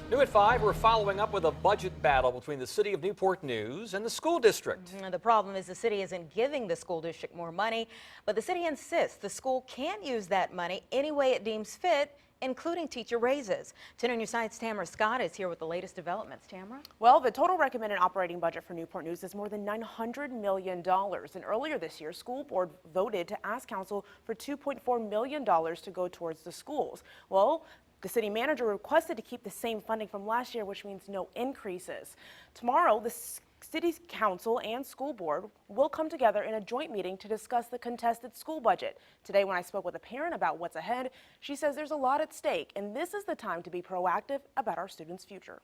New at 5, we're following up with a budget battle between the City of Newport News and the school district. The problem is the city isn't giving the school district more money, but the city insists the school can use that money any way it deems fit, including teacher raises. 10 News Side's Tamara Scott is here with the latest developments. Tamara? Well, the total recommended operating budget for Newport News is more than $900 million. And earlier this year, school board voted to ask council for $2.4 million to go towards the schools. Well, the city manager requested to keep the same funding from last year, which means no increases. Tomorrow, the city's council and school board will come together in a joint meeting to discuss the contested school budget. Today, when I spoke with a parent about what's ahead, she says there's a lot at stake, and this is the time to be proactive about our students' future.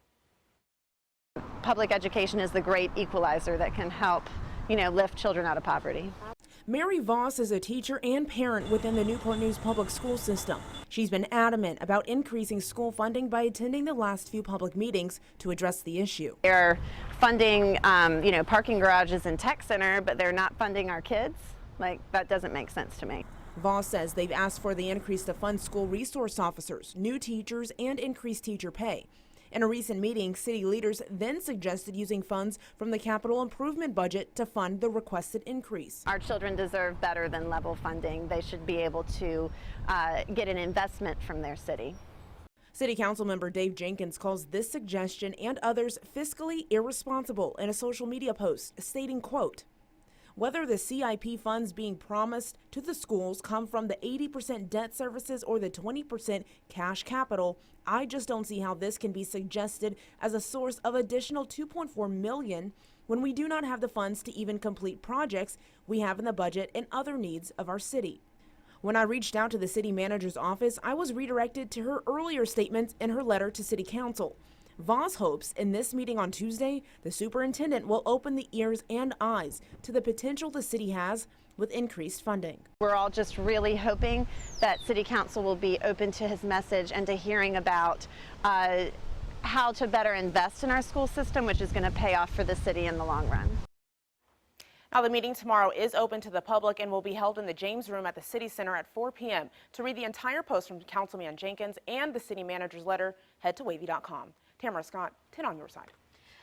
Public education is the great equalizer that can help, lift children out of poverty. Mary Voss is a teacher and parent within the Newport News public school system. She's been adamant about increasing school funding by attending the last few public meetings to address the issue. They're funding, parking garages and tech center, but they're not funding our kids. That doesn't make sense to me. Voss says they've asked for the increase to fund school resource officers, new teachers, and increased teacher pay. In a recent meeting, city leaders then suggested using funds from the capital improvement budget to fund the requested increase. Our children deserve better than level funding. They should be able to get an investment from their city. City Council member Dave Jenkins calls this suggestion and others fiscally irresponsible in a social media post, stating, quote, "Whether the CIP funds being promised to the schools come from the 80% debt services or the 20% cash capital, I just don't see how this can be suggested as a source of additional $2.4 million when we do not have the funds to even complete projects we have in the budget and other needs of our city." When I reached out to the city manager's office, I was redirected to her earlier statements in her letter to City Council. Voss hopes in this meeting on Tuesday, the superintendent will open the ears and eyes to the potential the city has with increased funding. We're all just really hoping that City Council will be open to his message and to hearing about how to better invest in our school system, which is going to pay off for the city in the long run. Now, the meeting tomorrow is open to the public and will be held in the James Room at the City Center at 4 p.m. To read the entire post from Councilman Jenkins and the city manager's letter, head to wavy.com. Tamara Scott, 10 on your side.